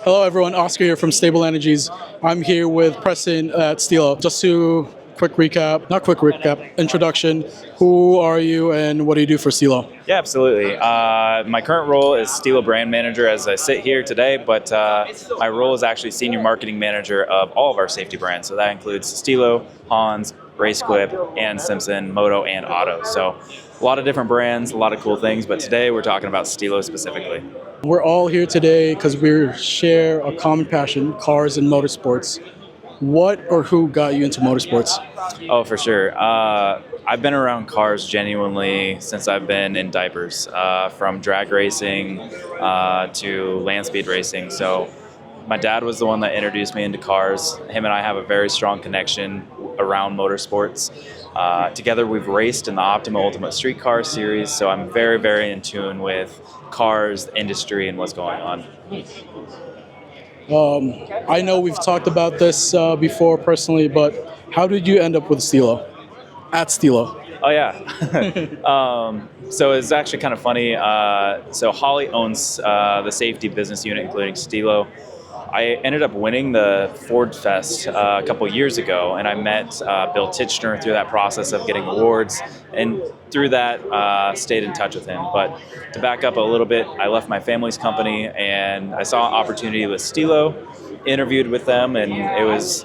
Hello everyone, Oscar here from Stable Energies. I'm here with Preston at Stilo. Just to introduction. Who are you and what do you do for Stilo? Yeah, absolutely. My current role is Stilo brand manager as I sit here today, but my role is actually senior marketing manager of all of our safety brands. So that includes Stilo, Hans, Racequip, and Simpson, Moto, and Auto. So a lot of different brands, a lot of cool things, but today we're talking about Stilo specifically. We're all here today because we share a common passion, cars and motorsports. What or who got you into motorsports? Oh, for sure. I've been around cars genuinely since I've been in diapers, from drag racing to land speed racing. So my dad was the one that introduced me into cars. Him and I have a very strong connection around motorsports. Together we've raced in the Optima Ultimate Street Car Series, so I'm very, very in tune with cars, the industry, and what's going on. I know we've talked about this before personally, but how did you end up with Stilo? At Stilo. Oh yeah. So it's actually kind of funny. So Holly owns the safety business unit, including Stilo. I ended up winning the Ford Fest a couple years ago, and I met Bill Titchener through that process of getting awards, and through that stayed in touch with him. But to back up a little bit, I left my family's company, and I saw an opportunity with Stilo, interviewed with them, and it was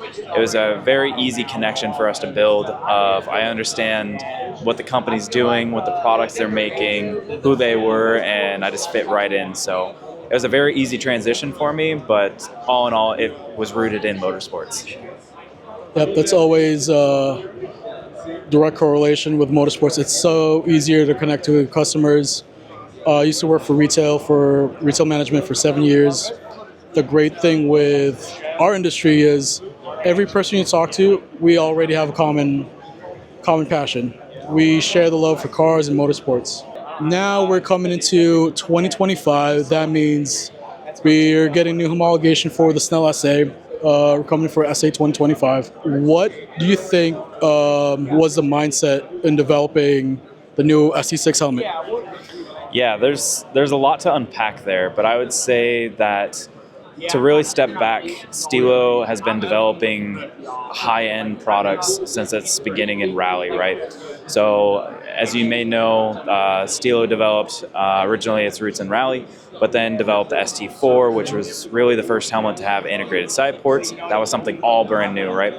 a very easy connection for us to build. I understand what the company's doing, what the products they're making, who they were, and I just fit right in. So it was a very easy transition for me, but all in all, it was rooted in motorsports. Yep, that's always direct correlation with motorsports. It's so easier to connect to customers. I used to work for retail management for 7 years. The great thing with our industry is every person you talk to, we already have a common passion. We share the love for cars and motorsports. Now we're coming into 2025. That means we're getting new homologation for the Snell SA. We're coming for SA 2025. What do you think was the mindset in developing the new ST6 helmet? Yeah, there's a lot to unpack there, but I would say that to really step back, Stilo has been developing high-end products since its beginning in rally, right? So, as you may know, Stilo developed originally its roots in rally, but then developed the ST4, which was really the first helmet to have integrated side ports. That was something all brand new, right?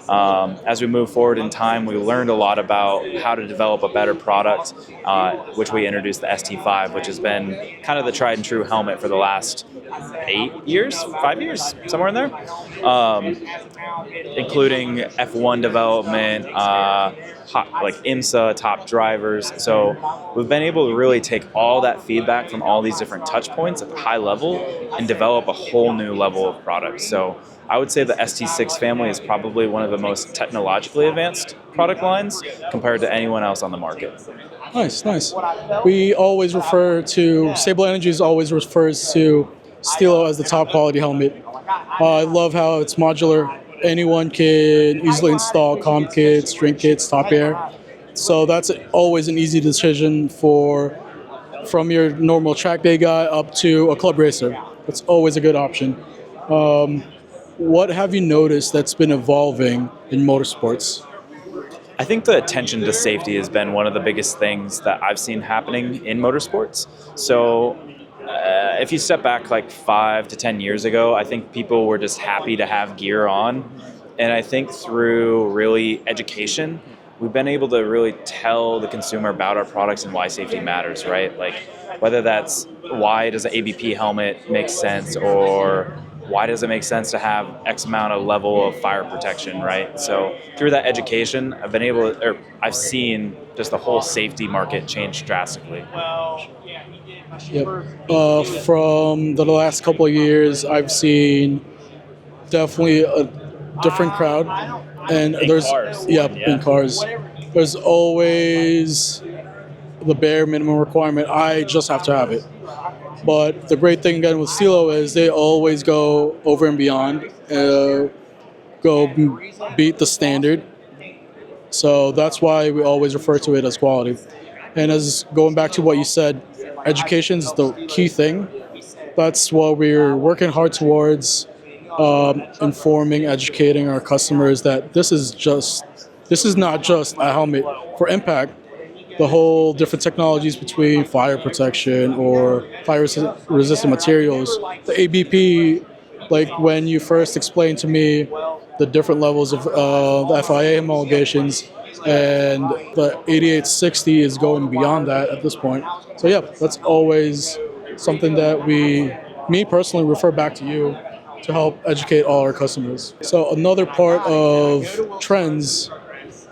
As we move forward in time, we learned a lot about how to develop a better product, which we introduced the ST5, which has been kind of the tried and true helmet for the last 5 years, somewhere in there, including F1 development, like IMSA, top drivers. So we've been able to really take all that feedback from all these different touch points at the high level and develop a whole new level of product. So I would say the ST6 family is probably one of the most technologically advanced product lines compared to anyone else on the market. Nice. We always Stable Energies always refers to Stilo as the top quality helmet. I love how it's modular. Anyone can easily install comp kits, string kits, top air. So that's always an easy decision from your normal track day guy up to a club racer. It's always a good option. What have you noticed that's been evolving in motorsports? I think the attention to safety has been one of the biggest things that I've seen happening in motorsports. So if you step back like 5 to 10 years ago, I think people were just happy to have gear on. And I think through really education, we've been able to really tell the consumer about our products and why safety matters, right? Like whether that's why does an ABP helmet make sense, or why does it make sense to have X amount of level of fire protection, right? So through that education, I've seen just the whole safety market change drastically. Yep. From the last couple of years, I've seen definitely a different crowd, and in cars. There's always the bare minimum requirement. I just have to have it. But the great thing again with Stilo is they always go over and beyond, go beat the standard. So that's why we always refer to it as quality. And as going back to what you said, education is the key thing. That's what we're working hard towards, informing, educating our customers that this is not just a helmet for impact. The whole different technologies between fire protection or fire resistant materials. The ABP, like when you first explained to me the different levels of the FIA homologations, and the 8860 is going beyond that at this point. So yeah, that's always something that me personally, refer back to you to help educate all our customers. So another part of trends,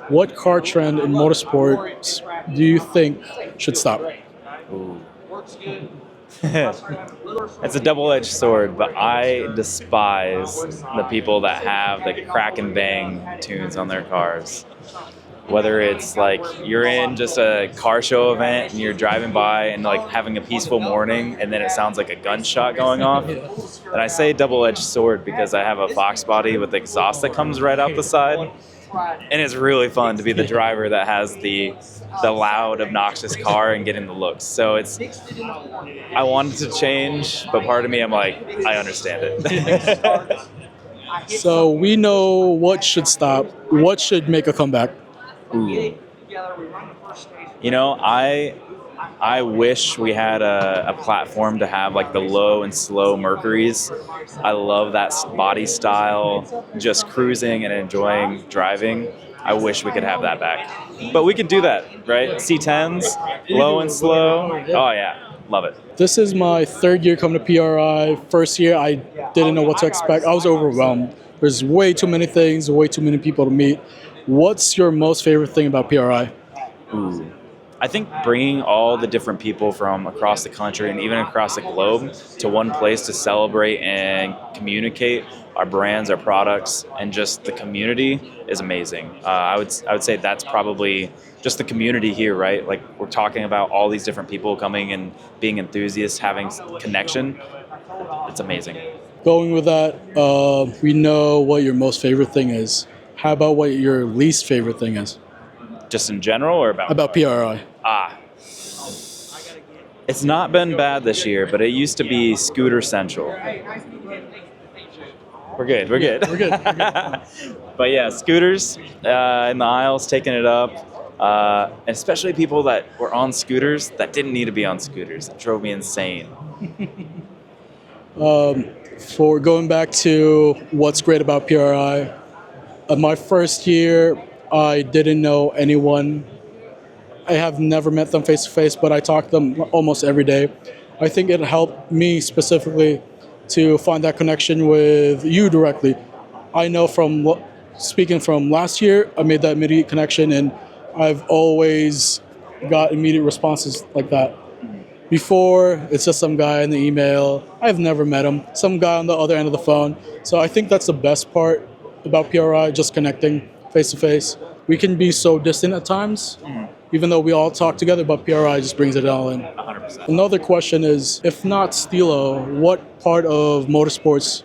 what car trend in motorsports do you think should stop? Ooh. It's a double-edged sword, but I despise the people that have the crack and bang tunes on their cars. Whether it's like you're in just a car show event and you're driving by and like having a peaceful morning and then it sounds like a gunshot going off. And I say double-edged sword because I have a Fox body with exhaust that comes right out the side. And it's really fun to be the driver that has the loud, obnoxious car and getting the looks. So I wanted to change, but part of me, I'm like, I understand it. So we know what should stop. What should make a comeback? Ooh. You know, I wish we had a platform to have like the low and slow Mercuries. I love that body style, just cruising and enjoying driving. I wish we could have that back. But we could do that, right? C10s, low and slow. Oh yeah, love it. This is my third year coming to PRI. First year, I didn't know what to expect. I was overwhelmed. There's way too many things, way too many people to meet. What's your most favorite thing about PRI? Ooh. I think bringing all the different people from across the country and even across the globe to one place to celebrate and communicate our brands, our products, and just the community is amazing. I would say that's probably just the community here, right? Like we're talking about all these different people coming and being enthusiasts, having connection. It's amazing. Going with that, we know what your most favorite thing is. How about what your least favorite thing is? Just in general or about PRI? It's not been bad this year, but it used to be Scooter Central. We're good. We're good. But yeah, scooters in the aisles, taking it up. And especially people that were on scooters that didn't need to be on scooters. It drove me insane. For going back to what's great about PRI, my first year, I didn't know anyone. I have never met them face to face, but I talk to them almost every day. I think it helped me specifically to find that connection with you directly. I know from speaking from last year, I made that immediate connection, and I've always got immediate responses like that. Before, it's just some guy in the email. I've never met him. Some guy on the other end of the phone. So I think that's the best part about PRI, just connecting face to face. We can be so distant at times, even though we all talk together, but PRI just brings it all in. 100%. Another question is, if not Stilo, what part of motorsports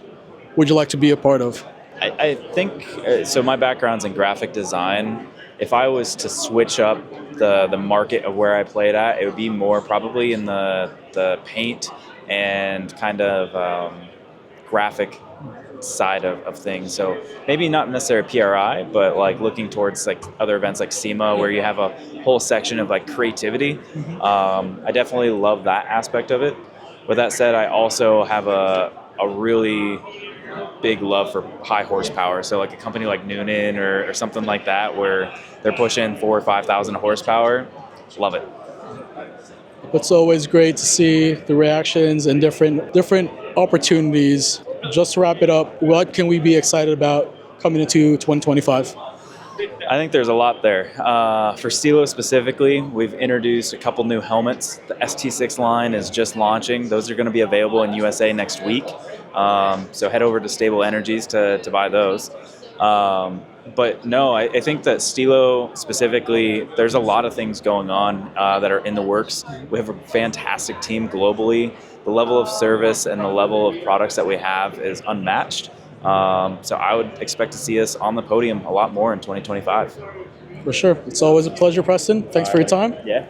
would you like to be a part of? I think, so my background's in graphic design. If I was to switch up the market of where I played at, it would be more probably in the paint and kind of graphic side of things. So maybe not necessarily PRI, but like looking towards like other events like SEMA where you have a whole section of like creativity. I definitely love that aspect of it. With that said, I also have a really big love for high horsepower. So like a company like Noonan or something like that where they're pushing 4,000 or 5,000 horsepower. Love it. It's always great to see the reactions and different opportunities. Just to wrap it up, what can we be excited about coming into 2025? I think there's a lot there. For Stilo specifically, we've introduced a couple new helmets. The ST6 line is just launching. Those are going to be available in USA next week. So head over to Stable Energies to buy those. But no, I think that Stilo specifically, there's a lot of things going on that are in the works. We have a fantastic team globally. The level of service and the level of products that we have is unmatched. So I would expect to see us on the podium a lot more in 2025. For sure. It's always a pleasure, Preston. Thanks for your time. Yeah.